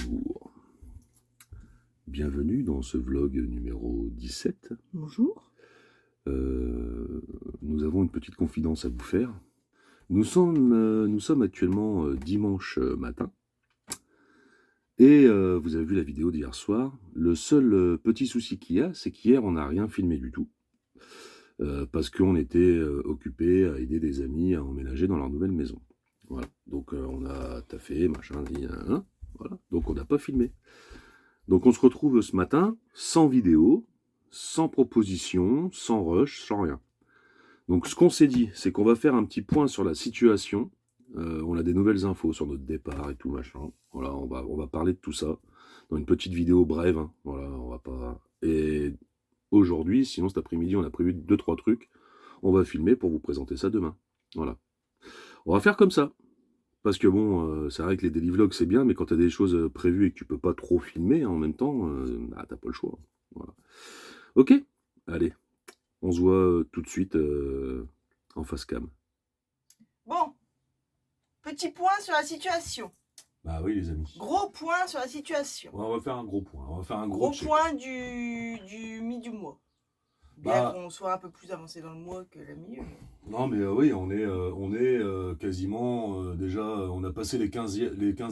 Bonjour, bienvenue dans ce vlog numéro 17. Bonjour. Nous avons une petite confidence à vous faire. Nous sommes actuellement dimanche matin. Et vous avez vu la vidéo d'hier soir. Le seul petit souci qu'il y a, c'est qu'hier on n'a rien filmé du tout. Parce qu'on était occupé à aider des amis à emménager dans leur nouvelle maison. Voilà, donc on a taffé, machin, voilà, donc on n'a pas filmé. Donc on se retrouve ce matin, sans vidéo, sans proposition, sans rush, sans rien. Donc ce qu'on s'est dit, c'est qu'on va faire un petit point sur la situation. On a des nouvelles infos sur notre départ et tout machin. Voilà, on va parler de tout ça dans une petite vidéo brève. Hein. Voilà, on va pas. Et aujourd'hui, sinon cet après-midi, on a prévu 2-3 trucs. On va filmer pour vous présenter ça demain. Voilà. On va faire comme ça. Parce que bon, c'est vrai que les daily vlogs c'est bien, mais quand tu as des choses prévues et que tu peux pas trop filmer en même temps, t'as pas le choix. Voilà. Ok, allez, on se voit tout de suite en face cam. Bon, petit point sur la situation. Bah oui les amis. Gros point sur la situation. Ouais, on va faire un gros point. On va faire un Gros check. point du mi du mois. Bien qu'on soit un peu plus avancé dans le mois que la milieu. Non mais oui, on est quasiment déjà, on a passé les 15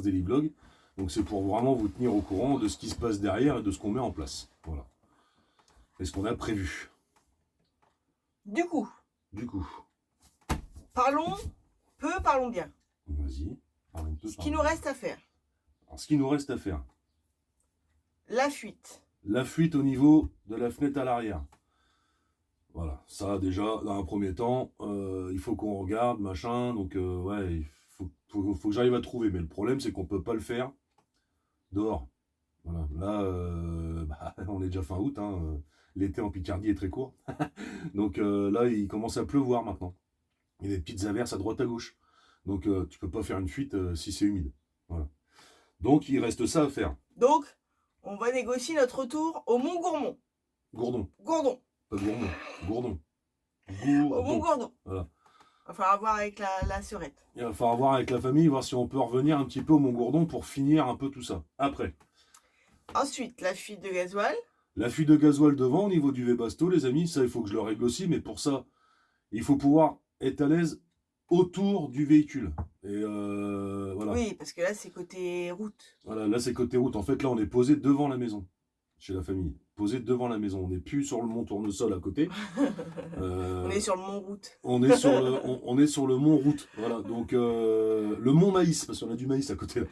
daily vlogs. Donc c'est pour vraiment vous tenir au courant de ce qui se passe derrière et de ce qu'on met en place. Voilà. Et ce qu'on a prévu. Du coup, parlons bien. Vas-y, parle un peu. Ce qui nous reste à faire. Alors, ce qui nous reste à faire. La fuite. La fuite au niveau de la fenêtre à l'arrière. Voilà, ça déjà, dans un premier temps, il faut qu'on regarde, machin, donc ouais, il faut que j'arrive à trouver. Mais le problème, c'est qu'on peut pas le faire dehors. Voilà, là, on est déjà fin août, hein, l'été en Picardie est très court. Donc là, il commence à pleuvoir maintenant. Il y a des petites averses à droite à gauche. Donc tu peux pas faire une fuite si c'est humide. Voilà. Donc il reste ça à faire. Donc, on va négocier notre retour au Mont Gourmont. Gourdon. Pas Gourmont, Gourdon. Au Mont Gourdon. Voilà. Il va falloir voir avec la sœurette. Il va falloir voir avec la famille, voir si on peut revenir un petit peu au Mont Gourdon pour finir un peu tout ça. Après. Ensuite, la fuite de gasoil. La fuite de gasoil devant au niveau du Webasto, les amis, ça il faut que je le règle aussi, mais pour ça, il faut pouvoir être à l'aise autour du véhicule. Et voilà. Oui, parce que là c'est côté route. Voilà, là c'est côté route. En fait, là on est posé devant la maison, chez la famille. Posé devant la maison. On n'est plus sur le mont Tournesol à côté. On est sur le mont route. On est sur le mont route. Voilà, donc le mont maïs, parce qu'on a du maïs à côté là.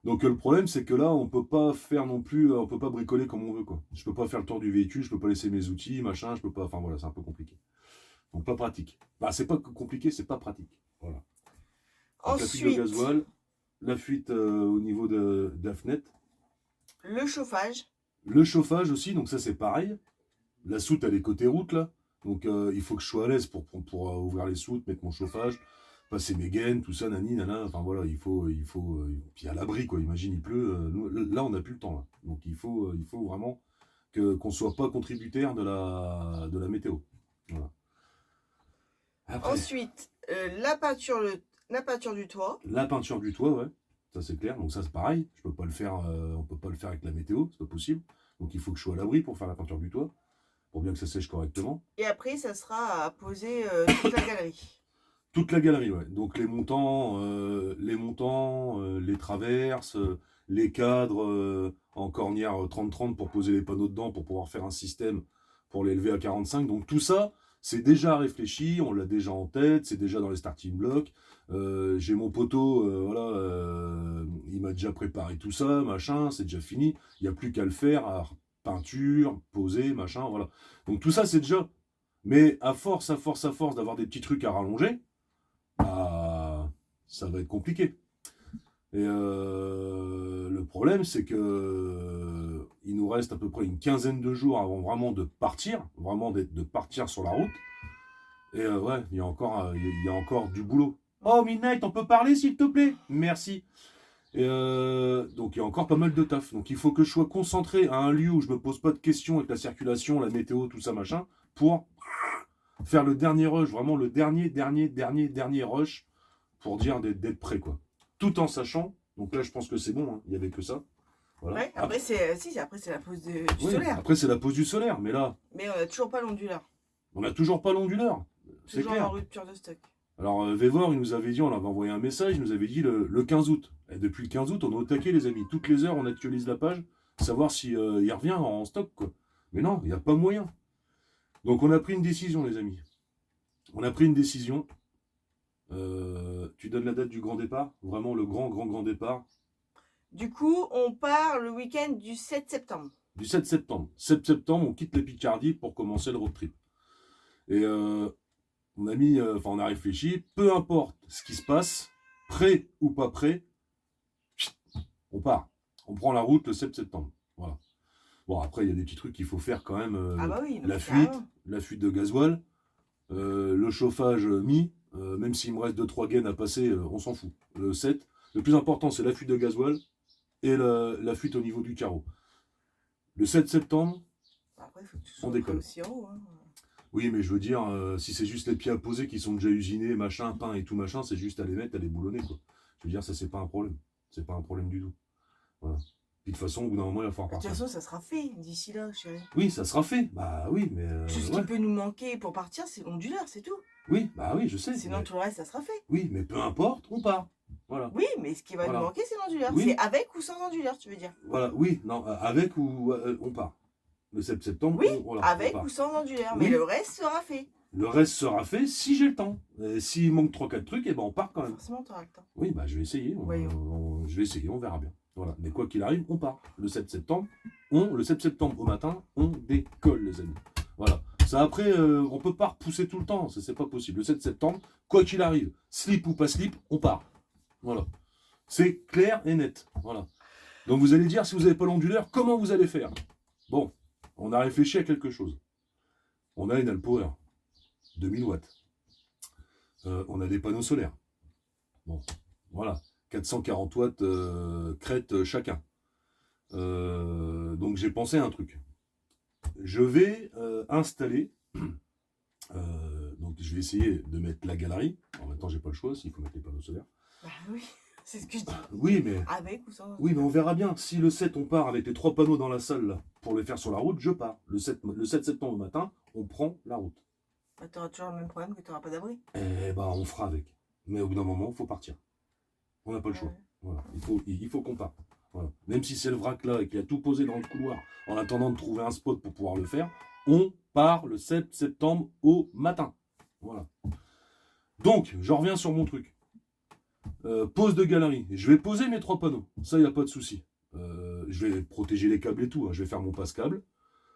Donc le problème c'est que là on peut pas faire non plus, on peut pas bricoler comme on veut quoi. Je peux pas faire le tour du véhicule, je peux pas laisser mes outils, machin, je peux pas, enfin voilà, c'est un peu compliqué. Donc pas pratique. Bah c'est pas compliqué, c'est pas pratique. Voilà. Donc, Ensuite, la fuite de gasoil, la fuite au niveau de la fenêtre. Le chauffage. Le chauffage aussi, donc ça c'est pareil. La soute elle est côté route là. Donc il faut que je sois à l'aise pour ouvrir les soutes, mettre mon chauffage, passer mes gaines, tout ça, nani, nana. Enfin voilà, il faut puis à l'abri quoi. Imagine il pleut, là on n'a plus le temps là. Donc il faut vraiment qu'on soit pas contributaire de la météo. Voilà. Après, Ensuite, la peinture du toit. la peinture du toit, ouais, ça c'est clair. Donc ça c'est pareil. Je peux pas le faire, on peut pas le faire avec la météo, c'est pas possible. Donc il faut que je sois à l'abri pour faire la peinture du toit, pour bien que ça sèche correctement. Et après, ça sera à poser toute la galerie. Toute la galerie, ouais. Donc les montants, les traverses, les cadres en cornière 30-30 pour poser les panneaux dedans, pour pouvoir faire un système pour l'élever à 45. Donc tout ça, c'est déjà réfléchi, on l'a déjà en tête, c'est déjà dans les starting blocks. J'ai mon poteau, voilà, il m'a déjà préparé tout ça, machin, c'est déjà fini. Il n'y a plus qu'à le faire, peinture, poser, machin, voilà. Donc tout ça, c'est déjà... Mais à force d'avoir des petits trucs à rallonger, bah, ça va être compliqué. Et le problème, c'est que il nous reste à peu près une quinzaine de jours avant vraiment de partir, de partir sur la route. Et ouais, il y a encore du boulot. Oh, Midnight, on peut parler s'il te plaît? Merci. Et donc il y a encore pas mal de taf. Donc il faut que je sois concentré à un lieu où je me pose pas de questions avec la circulation, la météo, tout ça machin, pour faire le dernier rush, vraiment le dernier rush pour dire d'être prêt quoi. Tout en sachant, donc là je pense que c'est bon, hein, il n'y avait que ça, Voilà. Ouais, après, c'est la pause du Oui, solaire. après c'est la pause du solaire, mais là, Mais on n'a toujours pas l'onduleur. on n'a toujours pas l'onduleur. C'est Toujours clair. en rupture de stock. Alors, Vévor, il nous avait dit, on avait envoyé un message, il nous avait dit le 15 août. Et depuis le 15 août, on est au taquet, les amis. Toutes les heures, on actualise la page, savoir si il revient en stock, quoi. Mais non, il n'y a pas moyen. Donc, on a pris une décision, les amis. On a pris une décision. Tu donnes la date du grand départ? Vraiment, le grand départ? Du coup, on part le week-end du 7 septembre. Du 7 septembre. 7 septembre, on quitte les Picardie pour commencer le road trip. Et on a mis, on a réfléchi, peu importe ce qui se passe, prêt ou pas prêt, on part. On prend la route le 7 septembre. Voilà. Bon, après, il y a des petits trucs qu'il faut faire quand même. Ah bah oui, non, la carrément. fuite de gasoil, le chauffage mis, même s'il me reste 2-3 gaines à passer, on s'en fout. Le 7, le plus important, c'est la fuite de gasoil et la fuite au niveau du carreau. Le 7 septembre, Après, il faut que tu on sois décolle. aussi en haut. Hein. Oui, mais je veux dire, si c'est juste les pieds à poser qui sont déjà usinés, machin, pain et tout machin, c'est juste à les mettre, à les boulonner, quoi. Je veux dire, ça, c'est pas un problème. C'est pas un problème du tout. Voilà. Puis de toute façon, au bout d'un moment, il va falloir De toute partir. façon, ça sera fait d'ici là, chérie. Oui, ça sera fait. Bah oui, mais. Tout ce ouais. qui peut nous manquer pour partir, c'est l'onduleur, c'est tout. Oui, bah oui, je sais. Sinon, mais... tout le reste, ça sera fait. Oui, mais peu importe, on part. Voilà. Oui, mais ce qui va Voilà. nous manquer, c'est l'onduleur. Oui. C'est avec ou sans onduleur, tu veux dire? Voilà, oui, non, avec ou on part. Le 7 septembre, Oui, voilà, avec on part. ou sans onduleur. Oui. Mais le reste sera fait. Le reste sera fait si j'ai le temps. S'il manque 3-4 trucs, eh ben on part quand même. Forcément, tu auras le temps. Oui, bah je vais essayer. Je vais essayer, on verra bien. Voilà. Mais quoi qu'il arrive, on part. Le 7 septembre, le 7 septembre au matin, on décolle, les amis. Voilà. Ça après, on peut pas repousser tout le temps. Ça, c'est pas possible. Le 7 septembre, quoi qu'il arrive, slip ou pas slip, on part. Voilà. C'est clair et net. Voilà. Donc vous allez dire, si vous n'avez pas l'onduleur, comment vous allez faire? Bon, on a réfléchi à quelque chose. On a une Alpower, 2000 watts. On a des panneaux solaires. Bon, voilà. 440 watts crête chacun. Donc j'ai pensé à un truc. Je vais installer. Donc je vais essayer de mettre la galerie. En même temps, j'ai pas le choix s'il faut mettre les panneaux solaires. Bah oui, c'est ce que je dis. Oui, mais. Avec ou sans onduleur. Oui, mais on verra bien. Si le 7, on part avec les 3 panneaux dans la salle là, pour les faire sur la route, je pars. Le 7 septembre au matin, on prend la route. Bah, tu auras toujours le même problème que tu n'auras pas d'abri. Eh ben, on fera avec. Mais au bout d'un moment, il faut partir. On n'a pas le choix. Ouais. Voilà. Il faut qu'on parte. Voilà. Même si c'est le vrac là et qu'il a tout posé dans le couloir en attendant de trouver un spot pour pouvoir le faire, on part le 7 septembre au matin. Voilà. Donc, je reviens sur mon truc. Pose de galerie. Je vais poser mes 3 panneaux. Ça, il n'y a pas de souci. Je vais protéger les câbles et tout. Hein. Je vais faire mon passe-câble,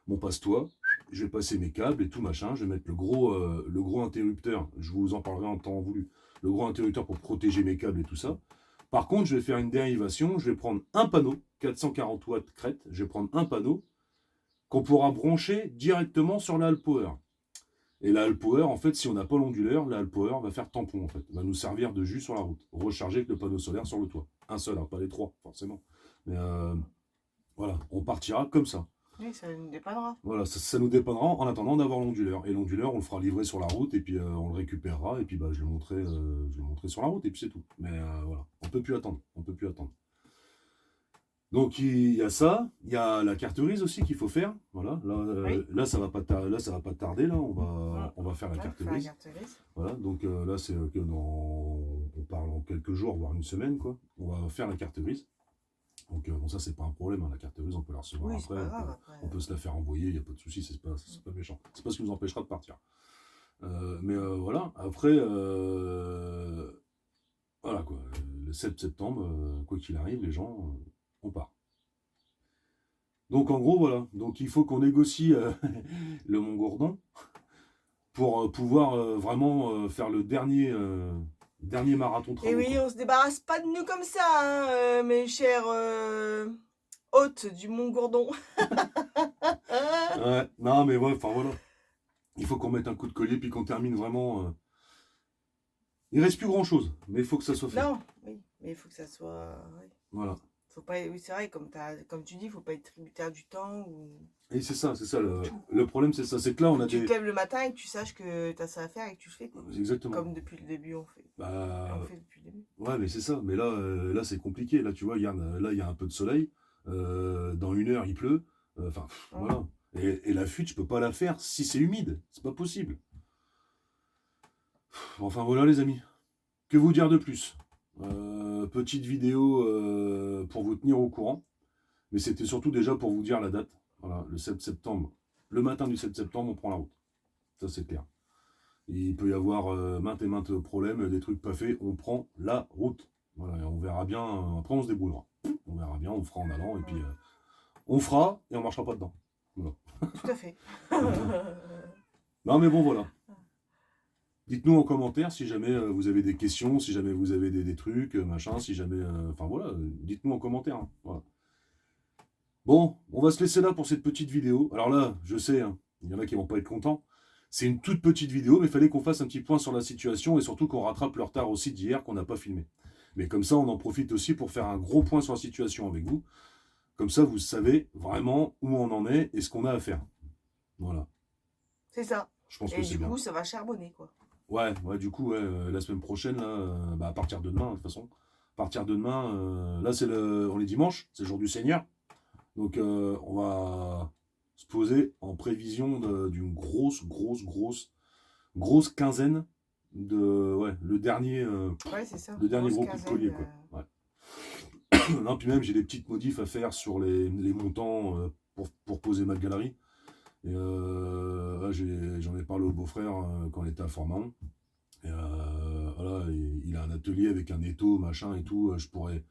mon passe-toit. Je vais passer mes câbles et tout machin. Je vais mettre le gros interrupteur. Je vous en parlerai en temps voulu. Le gros interrupteur pour protéger mes câbles et tout ça. Par contre, je vais faire une dérivation. Je vais prendre un panneau, 440 watts crête. Je vais prendre un panneau qu'on pourra brancher directement sur la Alpower. Et la Alpower, en fait, si on n'a pas l'onduleur, la Alpower va faire tampon, en fait. Va nous servir de jus sur la route. Recharger avec le panneau solaire sur le toit. Un seul, hein, pas les 3, forcément. Mais voilà, on partira comme ça. Oui, ça nous dépannera. Voilà, ça nous dépendra en attendant d'avoir l'onduleur. Et l'onduleur, on le fera livrer sur la route, et puis on le récupérera, et puis bah, je le montrerai sur la route, et puis c'est tout. Mais voilà, on peut plus attendre. On peut plus attendre. Donc il y a ça, il y a la carte grise aussi qu'il faut faire. Voilà, Oui. là ça va pas tarder, là on va faire la Ouais, carte faire la grise. carte grise. Voilà, donc là c'est que on parle en quelques jours, voire une semaine quoi. On va faire la carte grise. Donc bon ça c'est pas un problème, hein, la carte grise on peut la recevoir Oui, c'est après, pas grave après. on peut se la faire envoyer, il n'y a pas de souci, c'est pas méchant. C'est pas ce qui nous empêchera de partir. Mais voilà, après voilà quoi, le 7 septembre, quoi qu'il arrive, les gens, on part. Donc en gros voilà, donc il faut qu'on négocie le Mont-Gourdon pour pouvoir vraiment faire le dernier marathon travaux. Et oui, on se débarrasse pas de nous comme ça, hein, mes chers hôtes du Mont-Gourdon. Ouais, non mais ouais, enfin voilà. Il faut qu'on mette un coup de collier puis qu'on termine vraiment. Il reste plus grand chose, mais il faut que ça soit fait. Non, oui, mais il faut que ça soit. Oui. Voilà. Faut pas, oui, c'est vrai, comme tu dis, il faut pas être tributaire du temps. Ou... Et c'est ça. Le problème c'est ça, c'est que là on a tu te lèves le matin et que tu saches que tu as ça à faire et que tu le fais. Quoi. Exactement. Comme depuis le début on fait. Bah, on fait depuis le début. ouais, mais c'est ça. Mais là c'est compliqué. Là tu vois, là il y a un peu de soleil. dans 1 heure il pleut, enfin voilà. Et la fuite, je peux pas la faire si c'est humide, c'est pas possible. Enfin voilà les amis, que vous dire de plus? Petite vidéo pour vous tenir au courant, mais c'était surtout déjà pour vous dire la date. Voilà, le 7 septembre, le matin du 7 septembre, on prend la route. Ça c'est clair. Il peut y avoir maintes et maintes problèmes, des trucs pas faits, on prend la route. Voilà, et on verra bien, après on se débrouillera. On verra bien, on fera en allant, et puis on fera, et on marchera pas dedans. Voilà. Tout à fait. Non mais bon voilà. Dites-nous en commentaire si jamais vous avez des questions, si jamais vous avez des trucs, machin, si jamais... Enfin voilà, dites-nous en commentaire. Hein, voilà. Bon, on va se laisser là pour cette petite vidéo. Alors là, je sais, hein, il y en a qui vont pas être contents. C'est une toute petite vidéo, mais il fallait qu'on fasse un petit point sur la situation et surtout qu'on rattrape le retard aussi d'hier qu'on n'a pas filmé. Mais comme ça, on en profite aussi pour faire un gros point sur la situation avec vous. Comme ça, vous savez vraiment où on en est et ce qu'on a à faire. Voilà. C'est ça. Je pense et que c'est du bien. coup, ça va charbonner, quoi. Ouais, du coup, la semaine prochaine, là, à partir de demain, de toute façon, à partir de demain, là, on est dimanche, c'est le jour du Seigneur. Donc, on va se poser en prévision d'une grosse grosse quinzaine de... Ouais, le dernier, c'est ça. le dernier gros coup de collier, quoi. Ouais. Non, puis même, j'ai des petites modifs à faire sur les montants pour poser ma galerie. Et j'en ai parlé au beau-frère quand il était à Forman. Et voilà, il a un atelier avec un étau, machin et tout. Je pourrais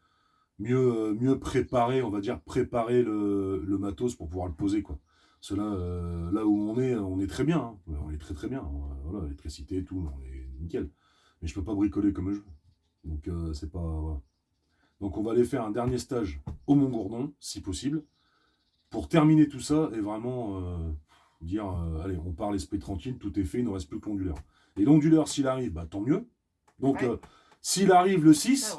mieux préparer, on va dire, préparer le matos pour pouvoir le poser, quoi. Parce que là où on est très bien. Hein. On est très bien. Voilà, l'électricité et tout, on est nickel. Mais je peux pas bricoler comme je veux. Donc c'est pas... Voilà. Donc on va aller faire un dernier stage au Mont-Gourdon, si possible, pour terminer tout ça et vraiment dire, allez, on part l'esprit tranquille, tout est fait, il ne reste plus que l'onduleur. Et l'onduleur, s'il arrive, bah, tant mieux. Donc s'il arrive le 6,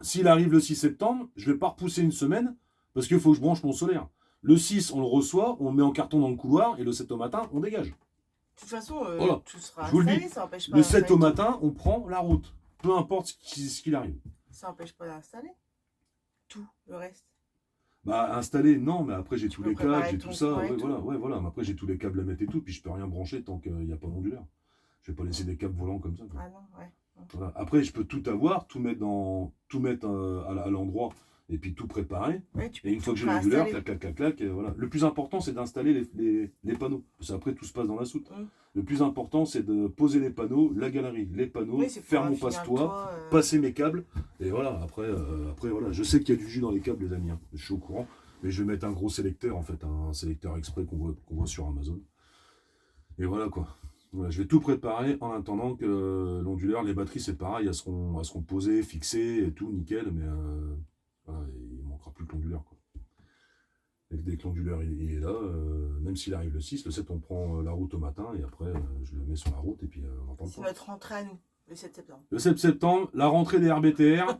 s'il arrive le 6 septembre, je ne vais pas repousser une semaine, parce qu'il faut que je branche mon solaire. Le 6, on le reçoit, on le met en carton dans le couloir, et le 7 au matin, on dégage. De toute façon, voilà. tout sera je vous installé, le dis. Ça n'empêche pas. Le 7 au matin, on prend la route, peu importe ce qu'il arrive. Ça n'empêche pas d'installer tout le reste. Bah installer, non, mais après j'ai tous les câbles, j'ai tout ça, ouais, voilà. Mais après j'ai tous les câbles à mettre et tout, puis je peux rien brancher tant qu'il n'y a pas d'onduleur. Je vais pas laisser des câbles volants comme ça. Quoi. Ah non, ouais. Voilà. Après je peux tout avoir, tout mettre à l'endroit et puis tout préparer. Ouais, et une fois que j'ai l'onduleur, clac, et voilà. Le plus important c'est d'installer les panneaux. Parce qu'après tout se passe dans la soute. Le plus important c'est de poser les panneaux, la galerie, les panneaux, faire mon passe-toit, passer mes câbles. Et voilà, après voilà. Je sais qu'il y a du jus dans les câbles les amis, hein. Je suis au courant. Mais je vais mettre un gros sélecteur en fait, un sélecteur exprès qu'on voit sur Amazon. Et voilà quoi. Voilà, je vais tout préparer en attendant que l'onduleur, les batteries c'est pareil, elles seront posées, fixées et tout, nickel, mais voilà, il ne manquera plus que l'onduleur. Dès que l'onduleur il est là, même s'il arrive le 6, le 7 on prend la route au matin et après je le mets sur la route et puis on entend. C'est notre rentrée à nous, le 7 septembre. Le 7 septembre, la rentrée des RBTR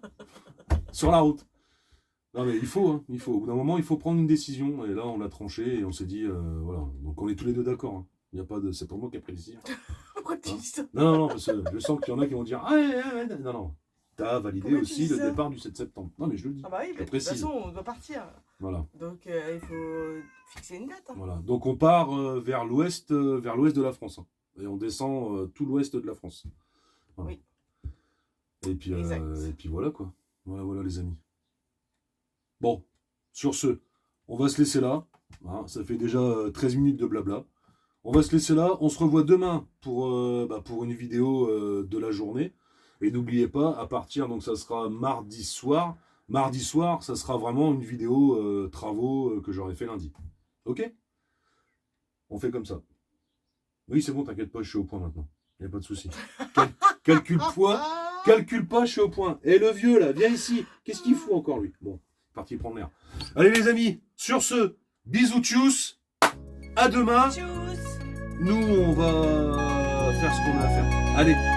sur la route. Non mais il faut, hein, il faut. Au bout d'un moment il faut prendre une décision et là on l'a tranché et on s'est dit, voilà, donc on est tous les deux d'accord. Hein. Il y a pas de... C'est pas moi qui ai pris la décision. Pourquoi tu dis ça? Non, parce que je sens qu'il y en a qui vont dire, non. T'as validé aussi le départ du 7 septembre. Non mais je le dis. Ah bah oui, de toute façon on doit partir. Voilà. Donc il faut fixer une date. Hein. Voilà. Donc on part vers l'ouest de la France. Hein. Et on descend tout l'ouest de la France. Voilà. Oui. Et puis voilà quoi. Voilà les amis. Bon, sur ce, on va se laisser là. Hein, ça fait déjà 13 minutes de blabla. On va se laisser là. On se revoit demain pour une vidéo de la journée. Et n'oubliez pas, à partir, donc ça sera mardi soir. Mardi soir, ça sera vraiment une vidéo travaux que j'aurai fait lundi. Ok? On fait comme ça. Oui, c'est bon, t'inquiète pas, je suis au point maintenant. Il n'y a pas de souci. Calcule pas, je suis au point. Et le vieux là, viens ici. Qu'est-ce qu'il fout encore lui? Bon, parti prendre l'air. Allez les amis, sur ce, bisous tchuss. À demain. Tchuss. Nous, on va faire ce qu'on a à faire. Allez.